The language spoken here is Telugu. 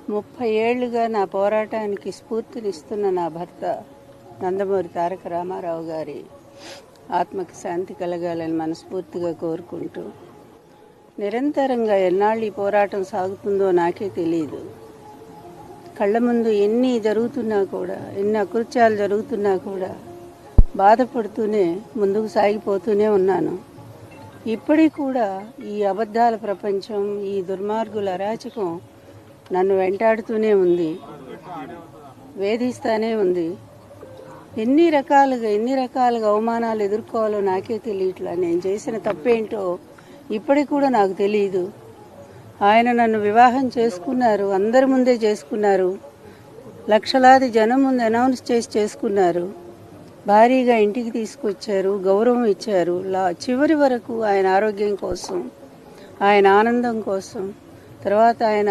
30 ఏళ్లుగా నా పోరాటానికి స్ఫూర్తినిస్తున్న నా భర్త నందమూరి తారక రామారావు గారి ఆత్మకి శాంతి కలగాలని మనస్ఫూర్తిగా కోరుకుంటూ, నిరంతరంగా ఎన్నాళ్ళు ఈ పోరాటం సాగుతుందో నాకే తెలియదు. కళ్ళ ముందు ఎన్ని జరుగుతున్నా కూడా, ఎన్ని అకృత్యాలు జరుగుతున్నా కూడా బాధపడుతూనే ముందుకు సాగిపోతూనే ఉన్నాను. ఇప్పటికి కూడా ఈ అబద్ధాల ప్రపంచం, ఈ దుర్మార్గుల అరాచకం నన్ను వెంటాడుతూనే ఉంది, వేధిస్తూనే ఉంది. ఎన్ని రకాలుగా అవమానాలు ఎదుర్కోవాలో నాకే తెలియట్లా. నేను చేసిన తప్పేంటో ఇప్పటికి కూడా నాకు తెలియదు. ఆయన నన్ను వివాహం చేసుకున్నారు, అందరి ముందే చేసుకున్నారు, లక్షలాది జనం ముందు అనౌన్స్ చేసి చేసుకున్నారు. భారీగా ఇంటికి తీసుకొచ్చారు, గౌరవం ఇచ్చారు. చివరి వరకు ఆయన ఆరోగ్యం కోసం, ఆయన ఆనందం కోసం, తర్వాత ఆయన